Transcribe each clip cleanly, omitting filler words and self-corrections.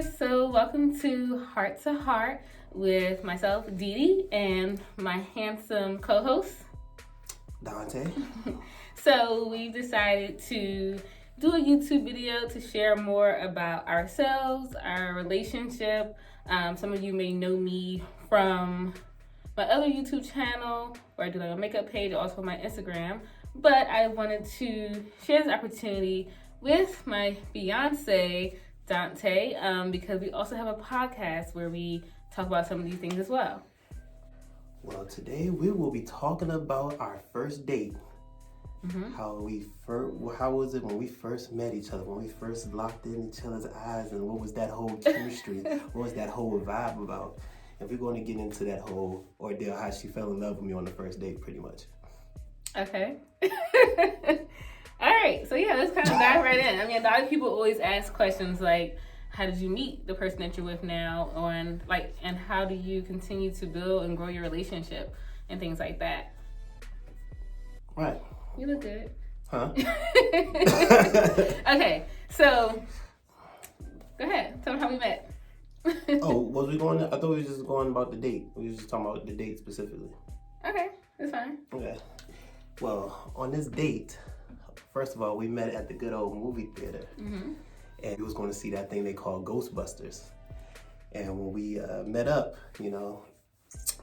guys, so welcome to Heart2Heart with myself, DeDe, and my handsome co-host, Donte. So we decided to do a YouTube video to share more about ourselves, our relationship. Some of you may know me from my other YouTube channel where I do like a makeup page, also my Instagram. But I wanted to share this opportunity with my fiance, Donte, because we also have a podcast where we talk about some of these things as well. Well, today we will be talking about our first date. Mm-hmm. How was it when we first met each other, when we first locked in each other's eyes, and what was that whole chemistry, what was that whole vibe about? And we're going to get into that whole ordeal, how she fell in love with me on the first date, pretty much. Okay. All right, so yeah, let's kind of dive right in. I mean, a lot of people always ask questions like, how did you meet the person that you're with now, and how do you continue to build and grow your relationship and things like that? Right. You look good. Huh? Okay, so go ahead. Tell me how we met. Oh, was we going? I thought we were just going about the date. We were just talking about the date specifically. Okay, that's fine. Okay. Well, on this date, first of all, we met at the good old movie theater. Mm-hmm. And we was going to see that thing they call Ghostbusters. And when we met up,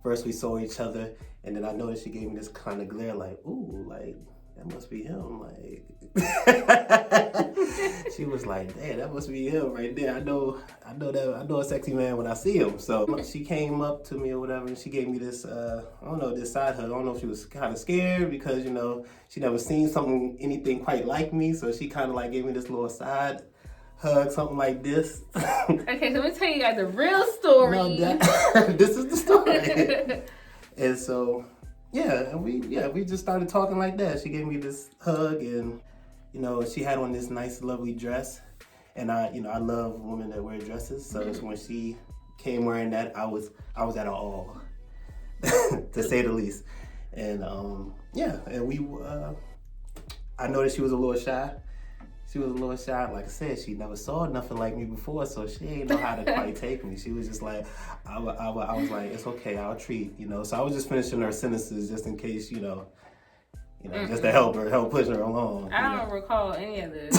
first we saw each other, and then I noticed she gave me this kind of glare, like, ooh, like, that must be him, like. She was like, damn, that must be him right there. I know a sexy man when I see him. So she came up to me or whatever, and she gave me this, this side hug. I don't know if she was kind of scared because, she never seen anything quite like me. So she kind of like gave me this little side hug, something like this. Okay, so let me tell you guys a real story. No, this is the story. And so, we just started talking like that. She gave me this hug, and she had on this nice, lovely dress, and I love women that wear dresses. So when she came wearing that, I was at an awe, to say the least. And I noticed she was a little shy. She was a little shy. Like I said, she never saw nothing like me before, so she didn't know how to quite take me. She was just like, I was like, it's okay, I'll treat, So I was just finishing her sentences just in case, just to help push her along. I don't recall any of this.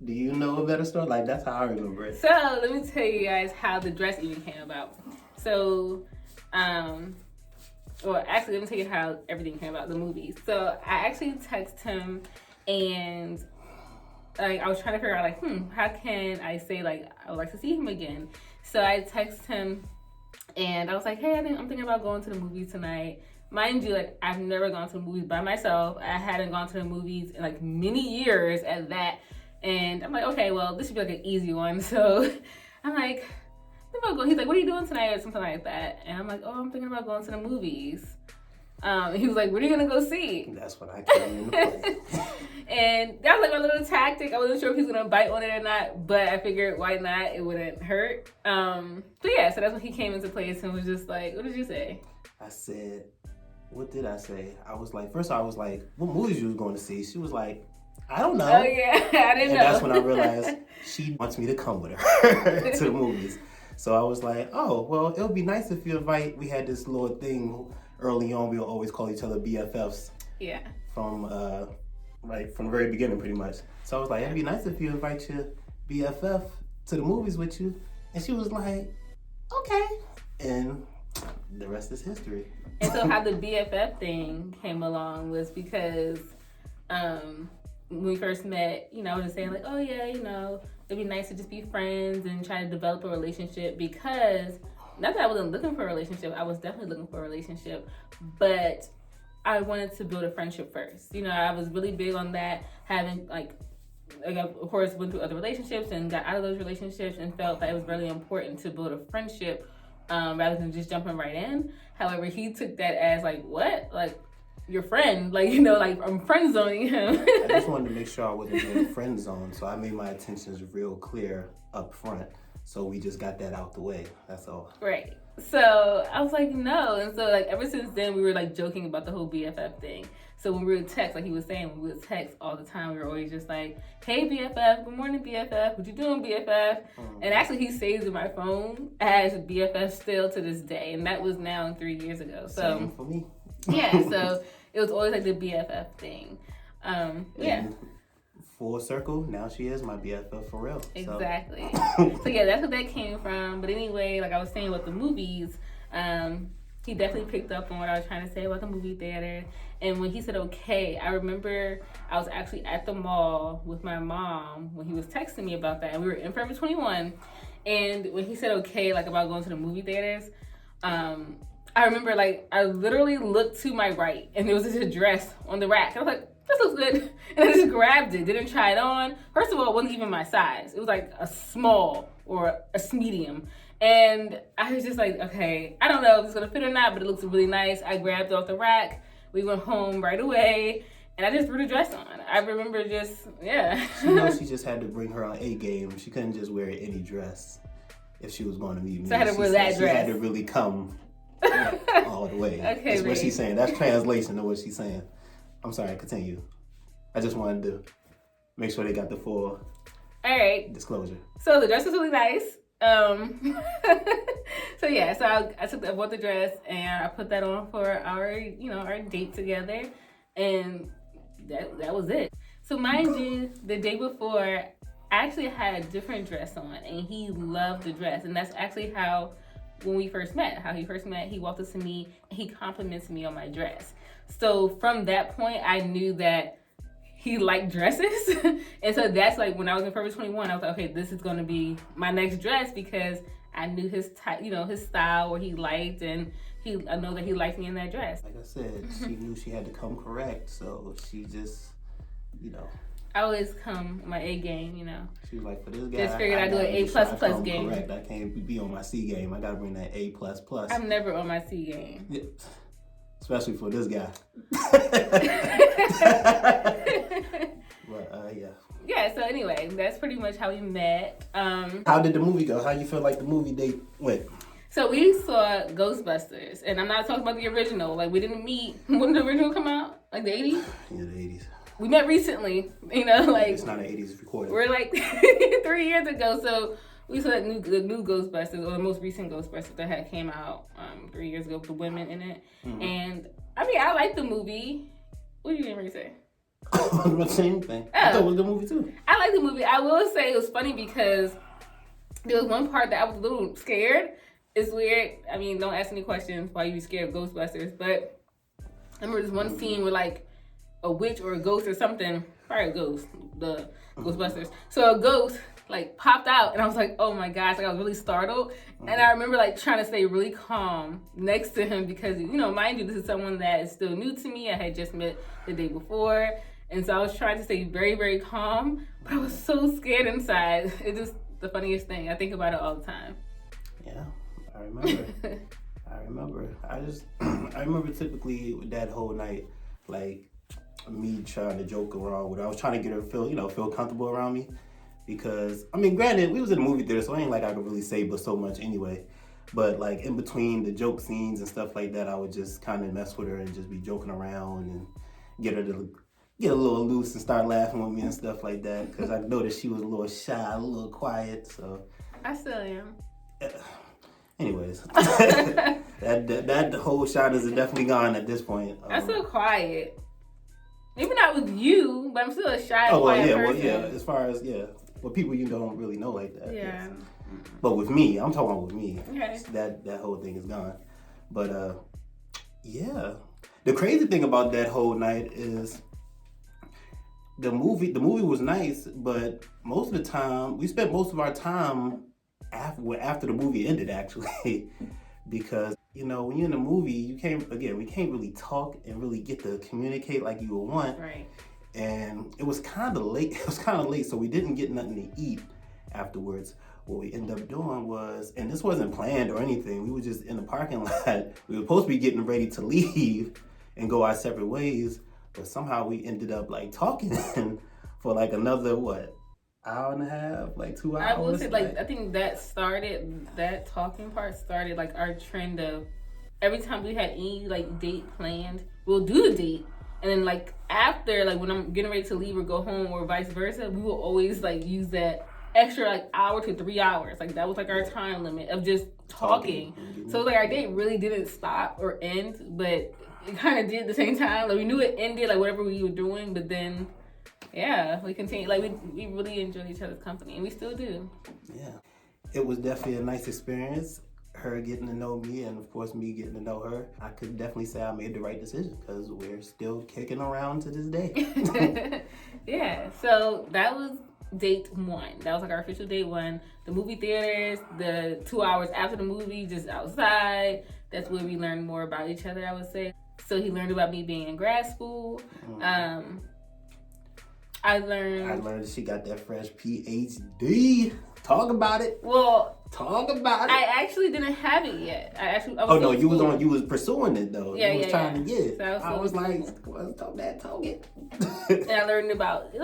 Do you know a better story? Like, that's how I remember it. So let me tell you guys how the dress even came about. So, actually, let me tell you how everything came about, the movies. So I actually texted him, and I was trying to figure out how can I say I would like to see him again. So I texted him, and I was like, hey, I'm thinking about going to the movies tonight. Mind you, I've never gone to the movies by myself. I hadn't gone to the movies in many years at that. And I'm like, okay, well, this should be an easy one. So I'm like, he's like, what are you doing tonight, or something like that? And I'm like, oh, I'm thinking about going to the movies. He was like, what are you gonna go see? That's when I came into play. And that was my little tactic. I wasn't sure if he was gonna bite on it or not, but I figured why not? It wouldn't hurt. So that's when he came into place and was just like, what did you say? I said, what did I say? I was like, first I was like, what movies you was going to see? She was like, I don't know. Oh yeah, I didn't know. And that's when I realized she wants me to come with her to the movies. So I was like, oh, well, it would be nice if you invite, we had this little thing early on, we'll always call each other BFFs. Yeah. From the very beginning, pretty much. So I was like, it'd be nice if you invite your BFF to the movies with you. And she was like, okay. And the rest is history. And so how the BFF thing came along was because when we first met, I was just saying oh yeah, it'd be nice to just be friends and try to develop a relationship, because not that I wasn't looking for a relationship, I was definitely looking for a relationship, but I wanted to build a friendship first. I was really big on that, having of course went through other relationships and got out of those relationships and felt that it was really important to build a friendship rather than just jumping right in. However, he took that as what? Your friend, I'm friend zoning him. I just wanted to make sure I wasn't being friend zoned, so I made my intentions real clear up front. So we just got that out the way. That's all. Right. So I was like, no. And so like ever since then we were like joking about the whole BFF thing. So when we would text, like he was saying, when we would text all the time, we were always just like, hey BFF, good morning BFF, what you doing BFF? And actually he saves in my phone as BFF still to this day. And that was now 3 years ago. So same for me. Yeah, so it was always like the BFF thing. Yeah. Full circle, now she is my BFF for real. Exactly. So yeah, that's what that came from. But anyway, like I was saying about the movies, he definitely picked up on what I was trying to say about the movie theater. And when he said okay, I remember I was actually at the mall with my mom when he was texting me about that. And we were in Forever 21. And when he said okay, like about going to the movie theaters, I remember like I literally looked to my right and there was this dress on the rack. I was like, this looks good. And I just grabbed it, didn't try it on. First of all, it wasn't even my size. It was like a small or a medium. And I was just like, okay, I don't know if it's gonna fit or not, but it looks really nice. I grabbed it off the rack. We went home right away. And I just threw the dress on. I remember just, yeah. She knows she just had to bring her A game. She couldn't just wear any dress if she was going to meet me. So I had to wear that dress. She had to really come all the way. Okay, that's what she's saying. That's translation of what she's saying. I'm sorry, continue. I just wanted to make sure they got the full disclosure. So the dress was really nice. So yeah, so I bought the dress and I put that on for our date together, and that was it. So mind you, the day before, I actually had a different dress on, and he loved the dress, and that's actually how when we first met, he walked up to me and he complimented me on my dress. So from that point, I knew that he liked dresses. And so that's like when I was in Forever 21, I was like, okay, this is going to be my next dress because I knew his type, his style, what he liked, and I know that he liked me in that dress. Like I said, she knew she had to come correct, so she just, I always come my A game, She was like, for this guy, just figured I'd do an A++ game. Correct. I can't be on my C game. I gotta bring that A++. I'm never on my C game. Yeah. Especially for this guy. But yeah. Yeah, so anyway, that's pretty much how we met. How did the movie go? How you feel like the movie date went? So we saw Ghostbusters, and I'm not talking about the original. Like, we didn't meet. When did the original come out? Like the 80s? Yeah, the 80s. We met recently, like... It's not an 80s recording. We're like 3 years ago, so we saw the new Ghostbusters, or the most recent Ghostbusters that had came out 3 years ago with the women in it. Mm-hmm. And, I mean, I like the movie. What did you even say? The same thing. Oh. I thought it was a good movie, too. I like the movie. I will say it was funny because there was one part that I was a little scared. It's weird. I mean, don't ask any questions why you be scared of Ghostbusters, but I remember this one scene where, like, a witch or a ghost or something, probably a ghost, the Ghostbusters. So a ghost like popped out and I was like, oh my gosh, like I was really startled. And I remember like trying to stay really calm next to him because, mind you, this is someone that is still new to me. I had just met the day before. And so I was trying to stay very, very calm, but I was so scared inside. It's just the funniest thing. I think about it all the time. Yeah, I remember. I remember typically that whole night, like, me trying to joke around with her. I was trying to get her feel comfortable around me because, I mean, granted, we was in the movie theater, so it ain't like I could really say but so much anyway. But like in between the joke scenes and stuff like that, I would just kind of mess with her and just be joking around and get her to get a little loose and start laughing with me and stuff like that because I noticed she was a little shy, a little quiet, so. I still am. Anyways, that whole shyness is definitely gone at this point. I'm still quiet. Maybe not with you, but I'm still a shy, quiet person. Well, yeah, as far as, people you don't really know like that. Yeah. Yes. But with me, I'm talking about with me. Okay. That whole thing is gone. But, yeah. The crazy thing about that whole night is the movie was nice, but most of the time, we spent most of our time after the movie ended, actually, because when you're in a movie, we can't really talk and really get to communicate like you would want. Right. And it was kind of late. So we didn't get nothing to eat afterwards. What we ended up doing was, and this wasn't planned or anything, we were just in the parking lot. We were supposed to be getting ready to leave and go our separate ways, but somehow we ended up like talking for like another, hour and a half, like 2 hours. I will say, like, I think that talking part started, like, our trend of every time we had any, like, date planned, we'll do the date. And then, like, after, like, when I'm getting ready to leave or go home or vice versa, we will always, like, use that extra, like, hour to 3 hours. Like, that was, like, our time limit of just talking. So, like, our date really didn't stop or end, but it kind of did at the same time. Like, we knew it ended, like, whatever we were doing, but then, yeah, we continued. Like, we really enjoyed each other's company, and we still do. Yeah. It was definitely a nice experience. Her getting to know me, and of course me getting to know her. I could definitely say I made the right decision because we're still kicking around to this day. Yeah, so that was date 1. That was like our official date 1. The movie theaters, the 2 hours after the movie, just outside. That's where we learned more about each other, I would say. So he learned about me being in grad school. I learned she got that fresh PhD. Talk about it. Well, talk about it. I actually didn't have it yet. You was pursuing it though. Yeah, you was trying to get it. So I was like, well, talk it. And I learned about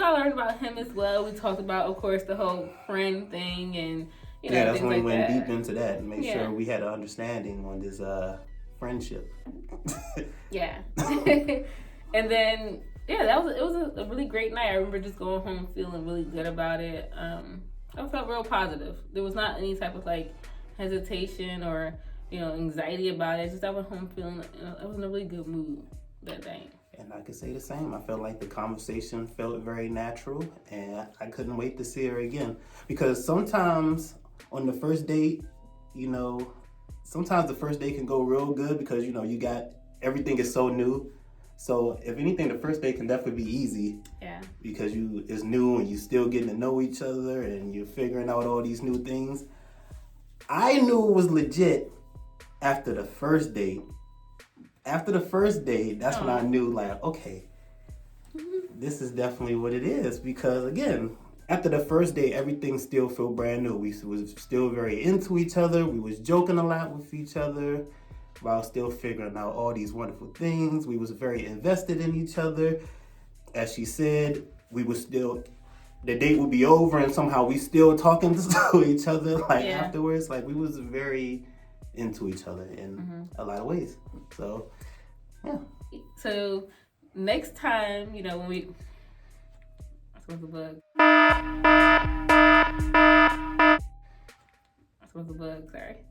him as well. We talked about, of course, the whole friend thing, and that's when we went that. deep into that and made sure we had an understanding on this friendship. Yeah. And then it was a really great night. I remember just going home feeling really good about it. I felt real positive. There was not any type of like hesitation or anxiety about it. Just I went home feeling I was in a really good mood that day. And I could say the same. I felt like the conversation felt very natural, and I couldn't wait to see her again. Because sometimes on the first date, sometimes the first date can go real good because you got everything is so new. So if anything, the first date can definitely be easy. Yeah. Because it's new and you still getting to know each other and you're figuring out all these new things. I knew it was legit after the first date. After the first date, that's when I knew, like, okay, this is definitely what it is. Because again, after the first date, everything still felt brand new. We was still very into each other. We was joking a lot with each other while still figuring out all these wonderful things. We was very invested in each other. As she said, the date would be over and somehow we still talking to each other afterwards. Like we was very into each other in a lot of ways. So, yeah. So next time, when we... I suppose the bug. Sorry.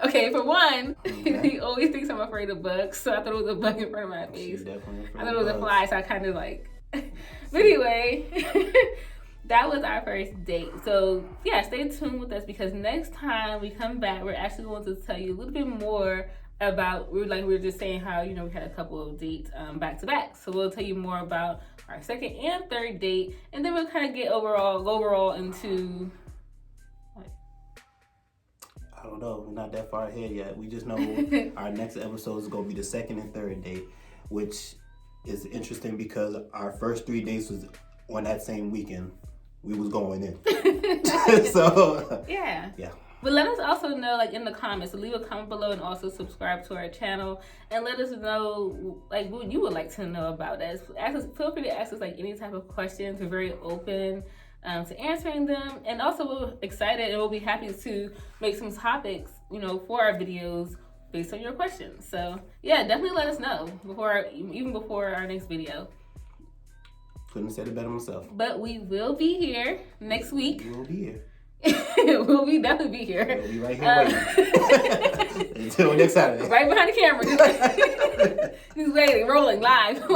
Okay, for one, he always thinks I'm afraid of bugs, so I thought it was a bug in front of my face. I thought it was a fly, so I kind of like... But anyway, that was our first date. So, yeah, stay tuned with us because next time we come back, we're actually going to tell you a little bit more about... we were just saying how, we had a couple of dates back to back. So we'll tell you more about our second and third date, and then we'll kind of go overall into... I don't know. We're not that far ahead yet. We just know our next episode is going to be the second and third date, which is interesting because our first 3 dates was on that same weekend. We was going in. So, yeah. But let us also know, in the comments. So leave a comment below and also subscribe to our channel. And let us know, what you would like to know about us. Feel free to ask us, any type of questions. We're very open to answering them, and also we're excited and we'll be happy to make some topics, for our videos based on your questions. So yeah, definitely let us know even before our next video. Couldn't have said it better myself. But we will be here next week. We will be here. We'll definitely be here. We'll be right here waiting. Until next Saturday. Right behind the camera. Just waiting, rolling live.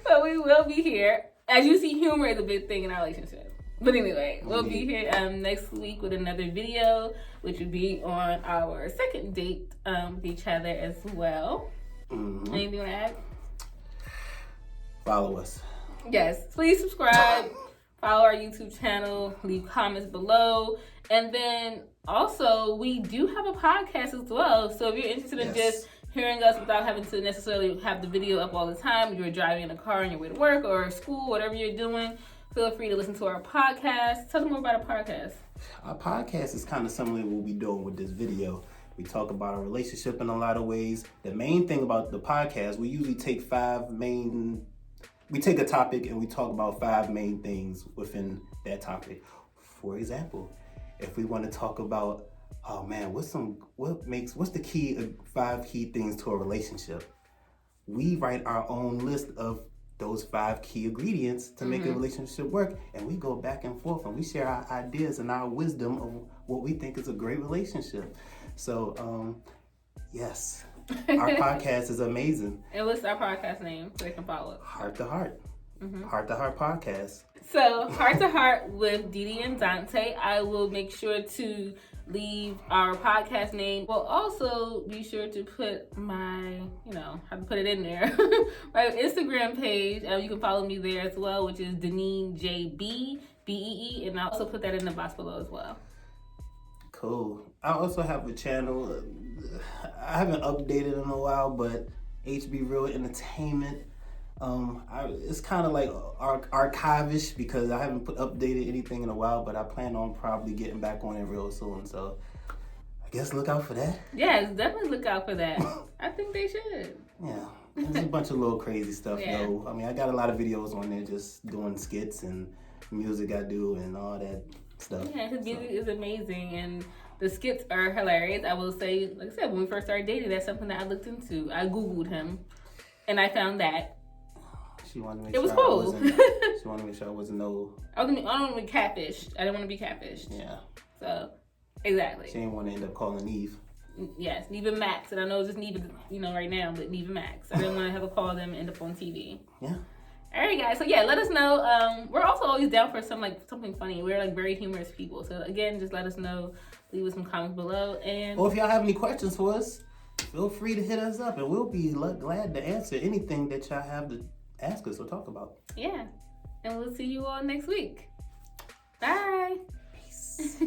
But we will be here. As you see, humor is a big thing in our relationship. But anyway, we'll be here next week with another video, which would be on our second date with each other as well. Anything you want to add? Follow us. Yes, please subscribe. Follow our YouTube channel. Leave comments below. And then also, we do have a podcast as well. So if you're interested in just hearing us without having to necessarily have the video up all the time, if you're driving in a car on your way to work or school, whatever you're doing, feel free to listen to our podcast. Tell them more about our podcast. Our podcast is kind of similar to what we're doing with this video. We talk about our relationship in a lot of ways. The main thing about the podcast, we usually take 5 main we take a topic and we talk about 5 main things within that topic. For example, if we want to talk about, oh man, what's the key 5 key things to a relationship? We write our own list of those 5 key ingredients to make a relationship work, and we go back and forth and we share our ideas and our wisdom of what we think is a great relationship. So, yes, our podcast is amazing. And what's our podcast name so they can follow? Heart2Heart. Heart2Heart podcast. So, Heart2Heart with DeDe and Donte. I will make sure to leave our podcast name. We'll also be sure to put my, have to put it in there, my Instagram page. You can follow me there as well, which is Deneen JB, BEE, and I'll also put that in the box below as well. Cool. I also have a channel. I haven't updated in a while, but HBReal Entertainment. It's kind of like archive-ish because I haven't updated anything in a while, but I plan on probably getting back on it real soon. So I guess look out for that. Yes, definitely look out for that. I think they should. Yeah, there's a bunch of little crazy stuff though. I mean, I got a lot of videos on there just doing skits and music I do and all that stuff. Yeah, his music is amazing and the skits are hilarious. I will say, like I said, when we first started dating, that's something that I looked into. I Googled him and I found that. She wanted to make it was cool. She wanted to make sure I wasn't I don't want to be catfished. I didn't want to be catfished. Yeah. So, exactly. She didn't want to end up calling Eve. Yes, Neve and Max. And I know it's just Neve, right now, but Neve and Max. I didn't want to have a call them and end up on TV. Yeah. All right, guys. So, yeah, let us know. We're also always down for something funny. We're, very humorous people. So, again, just let us know. Leave us some comments below. And or if y'all have any questions for us, feel free to hit us up. And we'll be glad to answer anything that y'all have to ask us or talk about. Yeah. And we'll see you all next week. Bye. Peace.